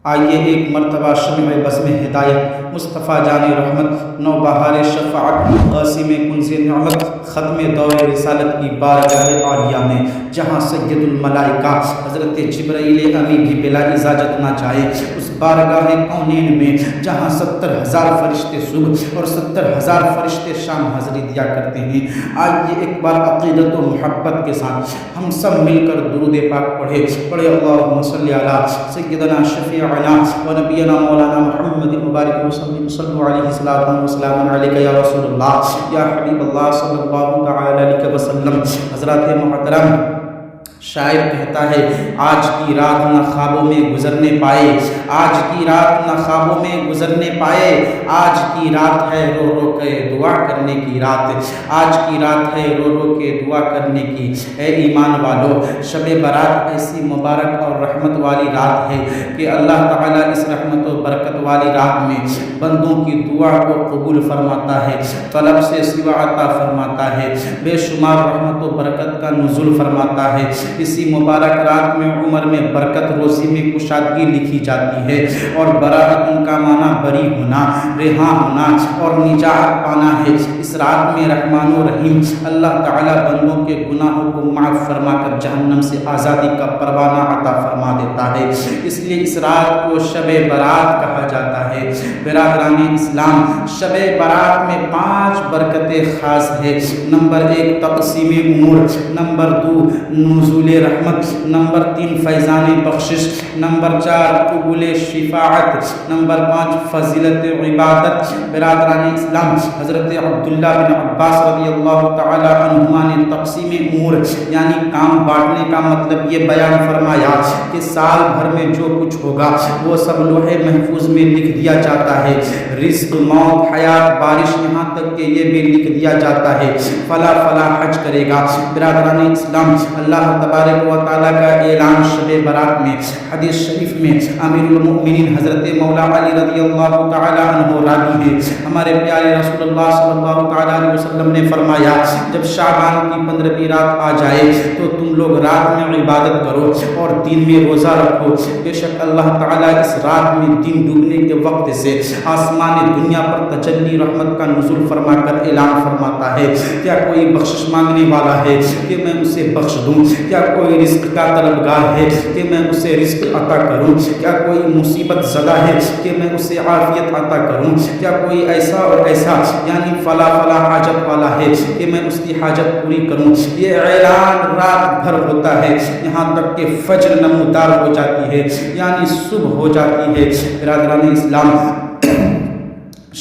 آئیے ایک مرتبہ شمع بزم ہدایت، مصطفیٰ جان رحمت، نو بہار شفاعت، قاسم کنز نعمت، ختم دور رسالت کی بارگاہ عالیہ میں جہاں سید الملائکہ حضرت جبرائیل امین بھی بلا اجازت نہ جائے، اس بارگاہ کونین میں جہاں 70,000 فرشتے صبح اور 70,000 فرشتے شام حاضری دیا کرتے ہیں، آئیے ایک بار عقیدت و محبت کے ساتھ ہم سب مل کر درود پاک پڑھے اللہم صلی علی سیدنا شفیعنا و نبینا مولانا محمد مبارک وسلم صلو علیہ الصلاۃ والسلام علیک یا رسول اللہ یا حبیب اللہ صلی اللہ تعالی علیہ وسلم۔ حضرات محترم، شاعر کہتا ہے آج کی رات نہ خوابوں میں گزرنے پائے، آج کی رات نہ خوابوں میں گزرنے پائے، آج کی رات ہے رو رو کے دعا کرنے کی رات، آج کی رات ہے رو رو کے دعا کرنے کی۔ اے ایمان والو، شب برات ایسی مبارک اور رحمت والی رات ہے کہ اللہ تعالیٰ اس رحمت و برکت والی رات میں بندوں کی دعا کو قبول فرماتا ہے، طلب سے سوا عطا فرماتا ہے، بے شمار رحمت و برکت کا نزول فرماتا ہے۔ اسی مبارک رات میں عمر میں برکت، روزی میں کشادگی لکھی جاتی ہے، اور براءت کا معنی بری ہونا، رہا ہونا اور نجات پانا ہے۔ اس رات میں رحمان و رحیم اللہ تعالیٰ بندوں کے گناہوں کو معاف فرما کر جہنم سے آزادی کا پروانہ عطا فرما دیتا ہے، اس لیے اس رات کو شب برات کہا جاتا ہے۔ برادران اسلام، شب برات میں 5 برکتیں خاص ہے۔ نمبر 1 تقسیم امور، نمبر 2 نزول رحمت، نمبر 3 فیضان بخشش، نمبر 4 قبول شفاعت، نمبر 5 فضیلت عبادت۔ برادران اسلام، حضرت عبداللہ بن عباس رضی اللہ تعالی عنہما نے تقسیم امور یعنی کام بانٹنے کا مطلب یہ بیان فرمایا کہ سال بھر میں جو کچھ ہوگا وہ سب لوح محفوظ میں لکھ دیا جاتا ہے، رزق، موت، حیات، بارش، یہاں تک کہ یہ بھی لکھ دیا جاتا ہے فلا فلا حج کرے گا۔ برادران اسلام، اللہ تبارک و تعالیٰ کا اعلان شب برات میں حدیث شریف میں امیر المؤمنین حضرت مولا علی رضی اللہ تعالی عنہ راوی ہے، ہمارے پیارے رسول اللہ صلی اللہ تعالی علیہ وسلم نے فرمایا جب شعبان کی 15ویں رات آ جائے تو تم لوگ رات میں عبادت کرو اور دن میں روزہ رکھو، بے شک اللہ تعالیٰ اس رات میں دن ڈوبنے کے وقت سے آسمان دنیا پر تجلی رحمت کا نزول فرما کر اعلان فرماتا ہے کیا کوئی بخشش مانگنے والا ہے کہ میں اسے بخش دوں، کیا کوئی رزق کا طلبگار ہے کہ میں اسے رزق عطا کروں، کیا کوئی مصیبت زدہ ہے کہ میں اسے عافیت عطا کروں، کیا کوئی ایسا اور ایسا یعنی فلا فلا حاجت والا ہے کہ میں اس کی حاجت پوری کروں۔ یہ اعلان رات بھر ہوتا ہے یہاں تک کہ فجر نمودار ہو جاتی ہے یعنی صبح ہو جاتی ہے۔ برادران اسلام،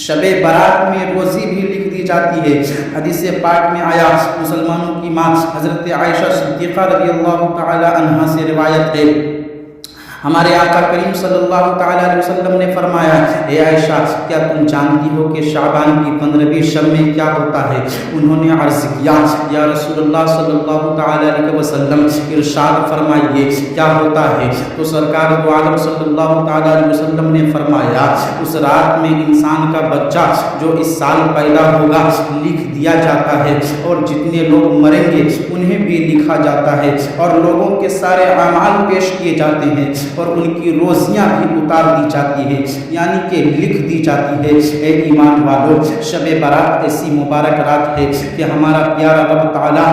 شب برات میں روزی بھی لکھ دی جاتی ہے۔ حدیث پاک میں آیا، مسلمانوں کی ماں حضرت عائشہ صدیقہ رضی اللہ تعالی عنہا سے روایت ہے، ہمارے آقا کریم صلی اللہ تعالی علیہ وسلم نے فرمایا اے عائشہ کیا تم جانتی ہو کہ شعبان کی 15ویں شب میں کیا ہوتا ہے؟ انہوں نے عرض کیا یا رسول اللہ صلی اللہ تعالی علیہ وسلم ارشاد فرمائیے کیا ہوتا ہے؟ تو سرکار دو عالم صلی اللہ تعالی علیہ وسلم نے فرمایا اس رات میں انسان کا بچہ جو اس سال پیدا ہوگا لکھ دیا جاتا ہے، اور جتنے لوگ مریں گے انہیں بھی لکھا جاتا ہے، اور لوگوں کے سارے اعمال پیش کیے جاتے ہیں اور ان کی روزیاں بھی اتار دی جاتی ہے یعنی کہ لکھ دی جاتی ہے۔ اے ایمان والو، شب برات ایسی مبارک رات ہے کہ ہمارا پیارا رب تعالیٰ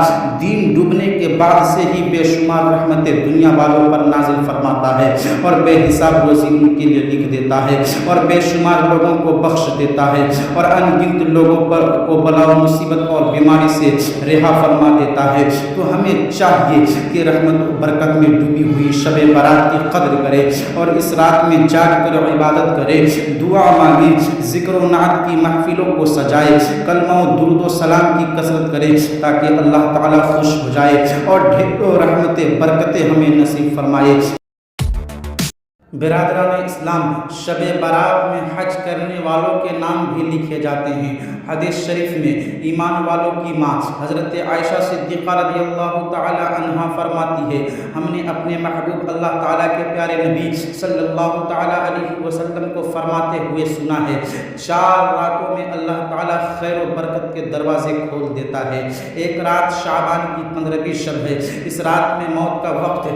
دین ڈوبنے کے بعد سے ہی بے شمار رحمت دنیا والوں پر نازل فرماتا ہے اور بے حساب روزی ان کے لیے لکھ دیتا ہے اور بے شمار لوگوں کو بخش دیتا ہے اور ان گنت لوگوں پر کو بلا و مصیبت اور بیماری سے رہا فرما دیتا ہے۔ تو ہمیں چاہیے کہ رحمت و برکت میں ڈوبی ہوئی شب برات کی قدر کرے اور اس رات میں جاگ کر عبادت کرے، دعا مانگے، ذکر و نعت کی محفلوں کو سجائے، کلمہ و درود و سلام کی کثرت کرے تاکہ اللہ تعالیٰ خوش ہو جائے اور ڈھیروں رحمت برکتیں ہمیں نصیب فرمائے۔ برادران اسلام، شب برات میں حج کرنے والوں کے نام بھی لکھے جاتے ہیں۔ حدیث شریف میں ایمان والوں کی ماں حضرت عائشہ صدیقہ رضی اللہ تعالی عنہا فرماتی ہے ہم نے اپنے محبوب اللہ تعالیٰ کے پیارے نبی صلی اللہ تعالی علیہ وسلم کو فرماتے ہوئے سنا ہے 4 راتوں میں اللہ تعالیٰ خیر و برکت کے دروازے کھول دیتا ہے۔ ایک رات شعبان کی 15ویں شب ہے، اس رات میں موت کا وقت ہے،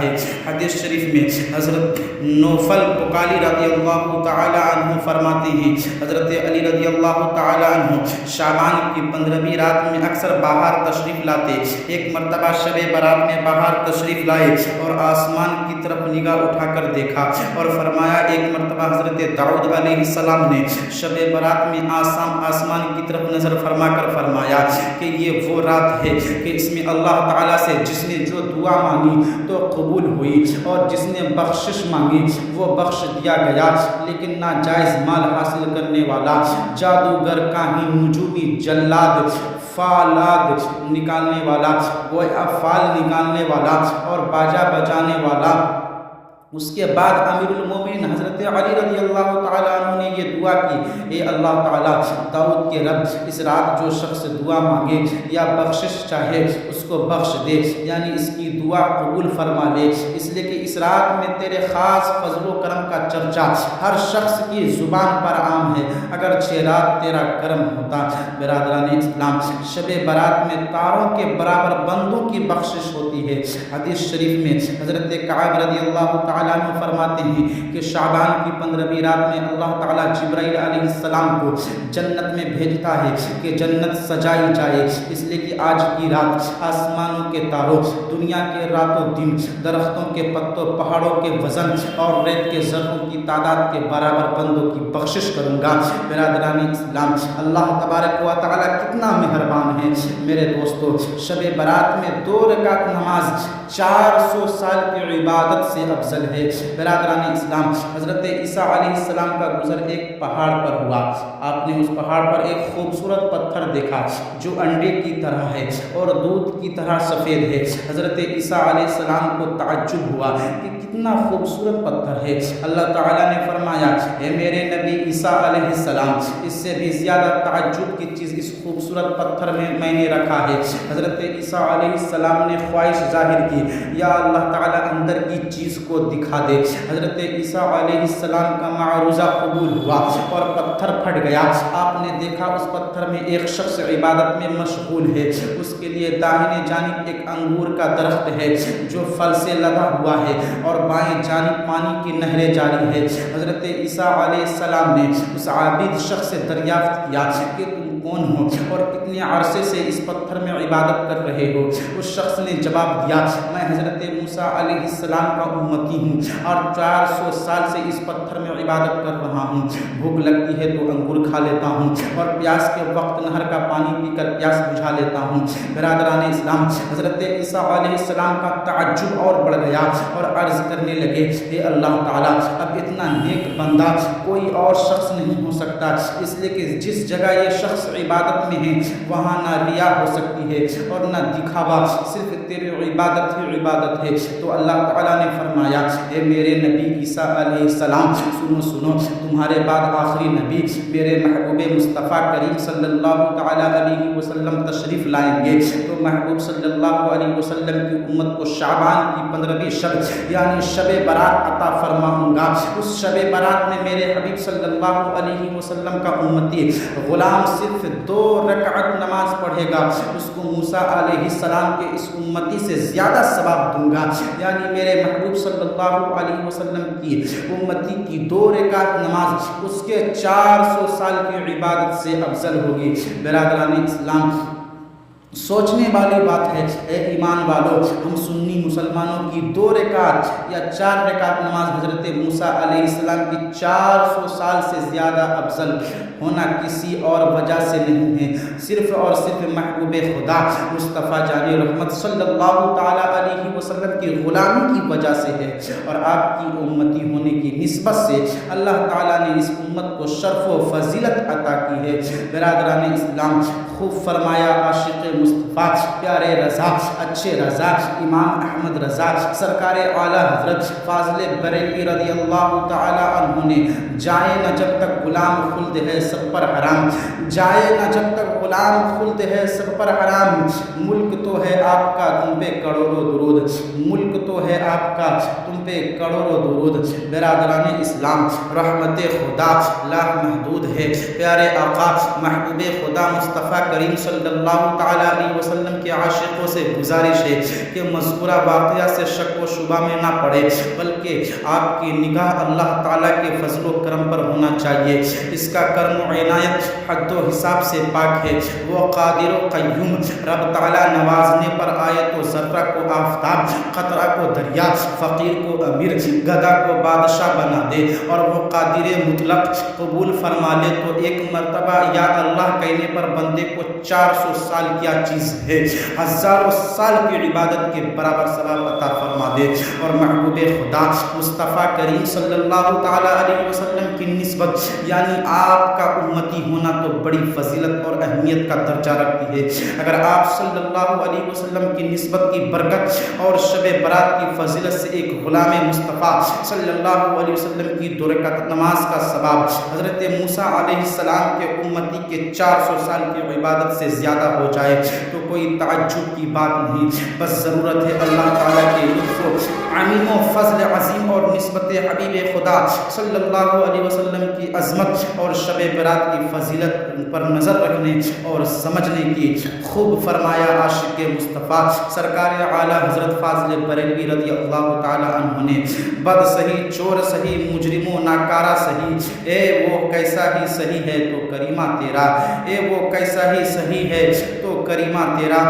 ہے۔ حدیث شریف میں حضرت نوفل بکالی رضی اللہ تعالی عنہ فرماتے ہیں، حضرت علی رضی اللہ تعالی عنہ شعبان کی 15ویں رات میں اکثر باہر تشریف لاتے۔ ایک مرتبہ شب برات میں باہر تشریف لائے اور آسمان کی طرف نگاہ اٹھا کر دیکھا اور فرمایا، ایک مرتبہ حضرت داؤد علیہ السلام نے شب برات میں آسمان کی طرف نظر فرما کر فرمایا کہ یہ وہ رات ہے کہ اس میں اللہ تعالیٰ سے جس نے جو دعا مانگی تو قبول ہوئی اور جس نے بخشش مانگی وہ بخش دیا گیا، لیکن ناجائز مال حاصل کرنے والا، جادوگر، کاہن، نجومی، جلاد، فالاد نکالنے والا، فال نکالنے والا اور باجا بجانے والا۔ اس کے بعد امیر المومنین حضرت علی رضی اللہ تعالیٰ عنہ نے یہ دعا کی، اے اللہ تعالیٰ، داؤد کے رب، اس رات جو شخص دعا مانگے یا بخشش چاہے اس کو بخش دے، یعنی اس کی دعا قبول فرما لے، اس لیے کہ اس رات میں تیرے خاص فضل و کرم کا چرچا ہر شخص کی زبان پر عام ہے، اگرچہ رات تیرا کرم ہوتا۔ برادران اسلام، شب برات میں تاروں کے برابر بندوں کی بخشش ہوتی ہے۔ حدیث شریف میں حضرت کعب رضی اللہ تعالیٰ عنہ فرماتے ہیں کہ شعبان کی 15ویں رات میں اللہ تعالیٰ جبرائیل علیہ السلام کو جنت میں بھیجتا ہے کہ جنت سجائی جائے، اس لیے کہ آج کی رات آسمانوں کے تاروں، دنیا کے راتوں دن، درختوں کے پتوں، پہاڑوں کے وزن اور ریت کے ذروں کی تعداد کے برابر بندوں کی بخشش کروں گا۔ برادران اسلام، اللہ تبارک و تعالیٰ کتنا مہربان ہے۔ میرے دوستو، شب برات میں 2 رکعت نماز 400 سال کی عبادت سے افضل ہے۔ برادران اسلام، حضرت عیسیٰ علیہ السلام کا گزر ایک پہاڑ پر ہوا۔ آپ نے اس پہاڑ پر ایک خوبصورت پتھر دیکھا جو انڈے کی طرح ہے اور دودھ کی طرح سفید ہے۔ حضرت عیسیٰ علیہ السلام کو تعجب ہوا کہ کتنا خوبصورت پتھر ہے۔ اللہ تعالیٰ نے فرمایا، اے میرے نبی عیسیٰ علیہ السلام، اس سے بھی زیادہ تعجب کی چیز اس خوبصورت پتھر میں نے رکھا ہے۔ حضرت عیسیٰ علیہ السلام نے خواہش ظاہر کی، یا اللہ تعالیٰ اندر کی چیز کو دکھا دے۔ حضرت عیسیٰ علیہ السلام کا معروضہ قبول ہوا اور پتھر پھٹ گیا۔ آپ نے دیکھا اس پتھر میں ایک شخص عبادت میں مشغول ہے، اس کے لیے داہنے جانب ایک انگور کا درخت ہے جو پھل سے لدا ہوا ہے اور بائیں جانب پانی کی نہریں جاری ہے۔ حضرت عیسیٰ علیہ السلام نے اس عابد شخص سے دریافت کیا کہ تم کون ہو اور کتنے عرصے سے اس پتھر میں عبادت کر رہے ہو؟ اس شخص نے جواب دیا، میں حضرت موسیٰ علیہ السلام کا امتی ہوں اور 400 سال سے اس پتھر میں عبادت کر رہا ہوں۔ بھوک لگتی ہے تو انگور کھا لیتا ہوں اور پیاس کے وقت نہر کا پانی پی کر پیاس بجھا لیتا ہوں۔ برادران اسلام، حضرت عیسیٰ علیہ السلام کا تعجب اور بڑھ گیا اور عرض کرنے لگے، اے اللہ تعالیٰ، اب اتنا نیک بندہ کوئی اور شخص نہیں ہو سکتا، اس لیے کہ جس جگہ یہ شخص عبادت میں ہے وہاں نہ ریا ہو سکتی ہے اور نہ دکھاوا، صرف تیری عبادت ہی عبادت ہے۔ تو اللہ تعالیٰ نے فرمایا، اے میرے نبی عیسیٰ علیہ السلام، سنو، تمہارے بعد آخری نبی میرے محبوب مصطفیٰ کریم صلی اللہ تعالیٰ علیہ وسلم تشریف لائیں گے، تو محبوب صلی اللہ علیہ وسلم کی امت کو شعبان کی 15ویں شب یعنی شب برات عطا فرماؤں گا۔ اس شب برات میں میرے حبیب صلی اللہ علیہ وسلم کا امتی غلام صرف 2 رکعت نماز پڑھے گا، اس کو موسیٰ علیہ السلام کے اس امتی سے زیادہ ثواب دوں گا، یعنی میرے محبوب صلی اللہ علیہ وسلم کی امتی کی 2 رکعت نماز اس کے 400 سال کی عبادت سے افضل ہوگی۔ برادران اسلام، سوچنے والی بات ہے، اے ایمان والو، ہم سنی مسلمانوں کی 2 رکعت یا 4 رکعت نماز حضرت موسیٰ علیہ السلام کی 400 سال سے زیادہ افضل ہونا کسی اور وجہ سے نہیں ہے، صرف اور صرف محبوب خدا مصطفیٰ جان رحمت صلی اللہ تعالیٰ علیہ وسلم کی غلامی کی وجہ سے ہے، اور آپ کی امتی ہونے کی نسبت سے اللہ تعالیٰ نے اس امت کو شرف و فضیلت عطا کی ہے۔ برادران اسلام، خوب فرمایا عاشق مصطفیٰ، پیارے رضا، اچھے رضا، امام احمد رضا، سرکار اعلیٰ حضرت فاضل بریلوی رضی اللہ تعالیٰ عنہ نے، جائے نہ جب تک غلام خلد ہے سب پر حرام، جائے نہ جب تک غلام، خلد ہے سب پر حرام، ملک تو ہے آپ کا تم پہ کروڑوں درود، ملک تو ہے آپ کا تم پہ کروڑوں درود۔ برادران اسلام، رحمت خدا لا محدود ہے۔ پیارے آقا محبوب خدا مصطفیٰ کریم صلی اللہ تعالیٰ علیہ وسلم کے عاشقوں سے گزارش ہے کہ مذکورہ واقعہ سے شک و شبہ میں نہ پڑے، بلکہ آپ کی نگاہ اللہ تعالیٰ کے فضل و کرم پر ہونا چاہیے۔ اس کا کرم و عنایت حد و حساب سے پاک ہے۔ وہ قادر و قیوم رب تعالیٰ نوازنے پر آئے تو ذرہ کو آفتاب، قطرہ کو دریا، فقیر کو امیر، گدھا کو بادشاہ بنا دے، اور وہ قادر مطلق قبول فرما لے تو ایک مرتبہ یا اللہ کہنے پر بندے کو 400 سال کیا چیز ہے، ہزاروں سال کی عبادت کے برابر ثواب عطا فرما دے۔ اور محبوب خدا مصطفیٰ کریم صلی اللہ تعالیٰ علیہ وسلم کی نسبت یعنی آپ کا امتی ہونا تو بڑی فضیلت اور اہمیت کا درجہ رکھتی ہے۔ اگر آپ صلی اللہ علیہ وسلم کی نسبت کی برکت اور شب برات کی فضیلت سے ایک غلام مصطفیٰ صلی اللہ علیہ وسلم کی 2 رکعت نماز کا ثواب حضرت موسیٰ علیہ السلام کے امتی کے 400 سال کی عبادت سے زیادہ ہو جائے تو کوئی تعجب کی بات نہیں، بس ضرورت ہے اللہ تعالیٰ کے لطف و عمیم و فضل عظیم اور نسبت حبیب خدا صلی اللہ علیہ وسلم کی عظمت اور شب برات کی فضیلت پر نظر رکھنے اور سمجھنے کی۔ خوب فرمایا عاشق مصطفیٰ سرکار اعلیٰ حضرت فاضل بریلوی رضی اللہ تعالیٰ عنہ نے، بد سہی، چور سہی، مجرم و ناکارہ سہی، اے وہ کیسا ہی سہی ہے تو کریمہ تیرا، اے وہ کیسا ہی سہی ہے تو کریمہ تیرا۔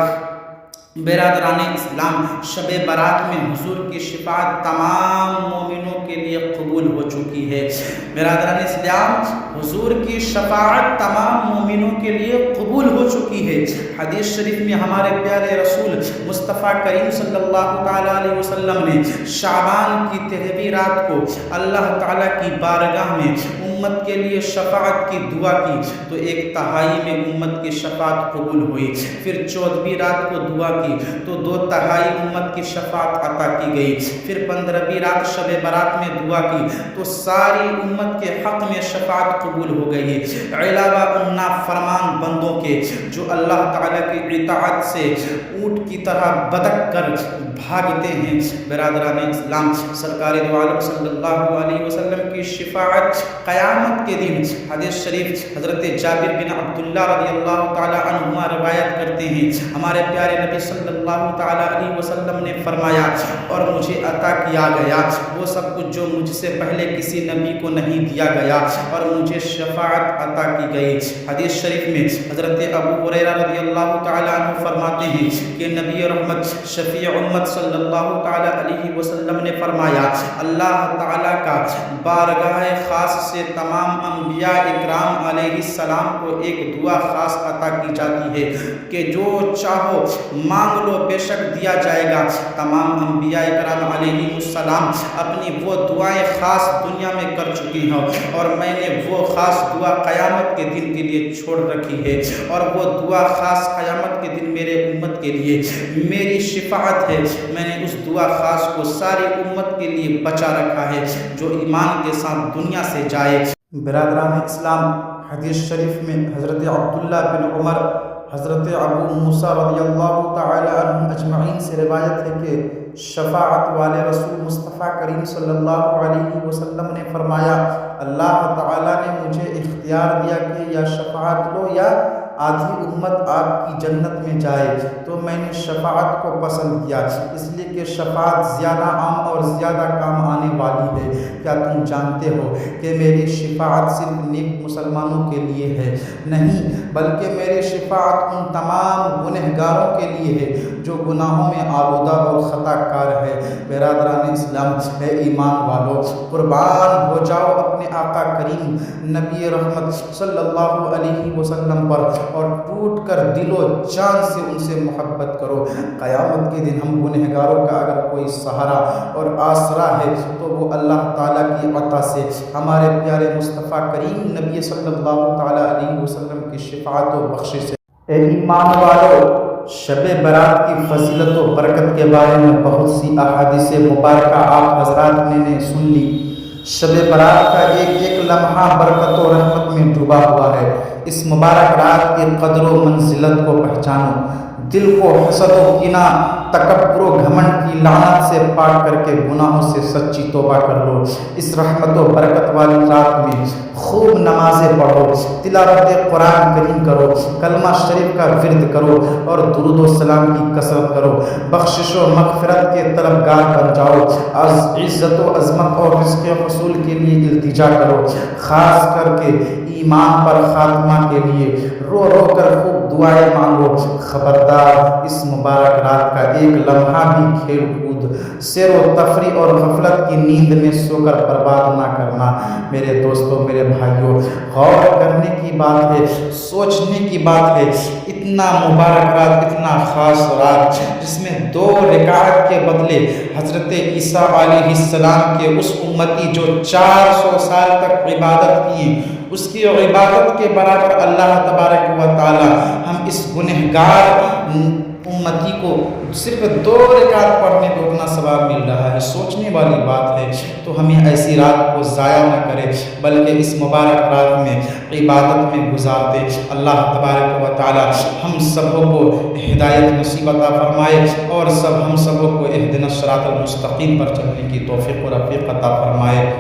برادران اسلام، شب برات میں حضور کی شفاعت تمام مومنوں کے لیے قبول ہو چکی ہے۔ برادران اسلام، حضور کی شفاعت تمام مومنوں کے لیے قبول ہو چکی ہے۔ حدیث شریف میں ہمارے پیارے رسول مصطفیٰ کریم صلی اللہ تعالیٰ علیہ وسلم نے شعبان کی 13ویں رات کو اللہ تعالیٰ کی بارگاہ میں امت کے لیے شفاعت کی دعا کی تو 1/3 میں امت کی شفاعت قبول ہوئی۔ پھر 14ویں رات کو دعا کی تو 2/3 امت کی شفاعت عطا کی گئی۔ پھر 15ویں رات شب برات میں دعا کی تو ساری امت کے حق میں شفاعت قبول ہو گئی، علاوہ ان نافرمان بندوں کے جو اللہ تعالیٰ کی اطاعت سے اونٹ کی طرح بدک کر بھاگتے ہیں۔ برادران اسلام، سرکار دو عالم صلی اللہ علیہ وسلم کی شفاعت قیامت کے دن، حدیث شریف حضرت جابر بن عبداللہ رضی اللہ تعالیٰ عنہما روایت کرتے ہیں، ہمارے پیارے نبی صلی اللہ تعالیٰ علیہ وسلم نے فرمایا، اور مجھے عطا کیا گیا وہ سب کچھ جو مجھ سے پہلے کسی نبی کو نہیں دیا گیا، اور مجھے شفاعت عطا کی گئی۔ حدیث شریف میں حضرت ابو ہریرہ رضی اللہ تعالیٰ عنہ فرماتے ہیں کہ نبی رحمت شفیع امت صلی اللہ تعالیٰ علیہ وسلم نے فرمایا، اللہ تعالیٰ کا بارگاہ خاص سے تمام انبیاء اکرام علیہ السلام کو ایک دعا خاص عطا کی جاتی ہے کہ جو چاہو مانگ لو بے شک دیا جائے گا۔ تمام انبیاء اکرام علیہ السلام اپنی وہ دعائیں خاص دنیا میں کر چکی ہیں، اور میں نے وہ خاص دعا قیامت کے دن کے لیے چھوڑ رکھی ہے، اور وہ دعا خاص قیامت کے دن میرے امت کے لیے میری شفاعت ہے۔ میں نے اس دعا خاص کو ساری امت کے لیے بچا رکھا ہے جو ایمان کے ساتھ دنیا سے جائے۔ برادران اسلام، حدیث شریف میں حضرت عبداللہ بن عمر، حضرت ابو موسیٰ رضی اللہ تعالی عنہ اجمعین سے روایت ہے کہ شفاعت والے رسول مصطفیٰ کریم صلی اللہ علیہ وسلم نے فرمایا، اللہ تعالیٰ نے مجھے اختیار دیا کہ یا شفاعت لو یا آدھی امت آپ کی جنت میں جائے، تو میں نے شفاعت کو پسند کیا، اس لیے کہ شفاعت زیادہ عام اور زیادہ کام آنے والی ہے۔ کیا تم جانتے ہو کہ میری شفاعت صرف نیک مسلمانوں کے لیے ہے؟ نہیں، بلکہ میری شفاعت ان تمام گنہگاروں کے لیے ہے جو گناہوں میں آلودہ اور خطا کار ہے۔ برادران اسلام، اے ایمان والو، قربان ہو جاؤ اپنے آقا کریم نبی رحمت صلی اللہ علیہ وسلم پر، اور ٹوٹ کر دل و جان سے ان سے محبت کرو۔ قیامت کے دن ہم گنہگاروں کا اگر کوئی سہارا اور آسرا ہے تو وہ اللہ تعالیٰ کی عطا سے ہمارے پیارے مصطفیٰ کریم نبی صلی اللہ تعالیٰ علیہ وسلم کی شفاعت و بخشش ہے۔ اے ایمان والو، شب برات کی فضیلت و برکت کے بارے میں بہت سی احادیث مبارکہ آپ حضرات نے سن لی۔ شب برات کا ایک ایک لمحہ برکت و رحمت میں ڈوبا ہوا ہے۔ اس مبارک رات کی قدر و منزلت کو پہچانو، دل کو حسد و کینہ، تکبر و گھمنڈ کی لعنت سے پاک کر کے گناہوں سے سچی توبہ کر لو۔ اس رحمت و برکت والی رات میں خوب نمازیں پڑھو، تلاوت قرآن کریم کرو، کلمہ شریف کا ورد کرو اور درود و سلام کی کثرت کرو۔ بخشش و مغفرت کے طلبگار بن جاؤ، عزت و عظمت اور رزق حصول کے لیے التجا کرو، خاص کر کے ایمان پر خاتمہ کے لیے رو رو کر خوب دعائیں مانگو۔ خبردار، اس مبارک رات کا ایک لمحہ بھی کھیل کود، سیر و تفریح اور غفلت کی نیند میں سو کر برباد نہ کرنا۔ میرے دوستوں، میرے بھائیوں، غور کرنے کی بات ہے، سوچنے کی بات ہے۔ اتنا مبارک رات، اتنا خاص رات، جس میں 2 رکعت کے بدلے حضرت عیسیٰ علیہ السلام کے اس امتی جو 400 سال تک عبادت کی، اس کی عبادت کے برابر اللہ تبارک و تعالی ہم اس گنہگار امتی کو صرف 2 رکعت پڑھنے کو اتنا ثواب مل رہا ہے۔ سوچنے والی بات ہے۔ تو ہمیں ایسی رات کو ضائع نہ کرے، بلکہ اس مبارک رات میں عبادت میں گزارتے۔ اللہ تبارک و تعالی ہم سبوں کو ہدایت نصیب عطا فرمائے اور ہم سبوں کو اہدنا الصراط المستقیم پر چلنے کی توفیق و رفیق عطا فرمائے۔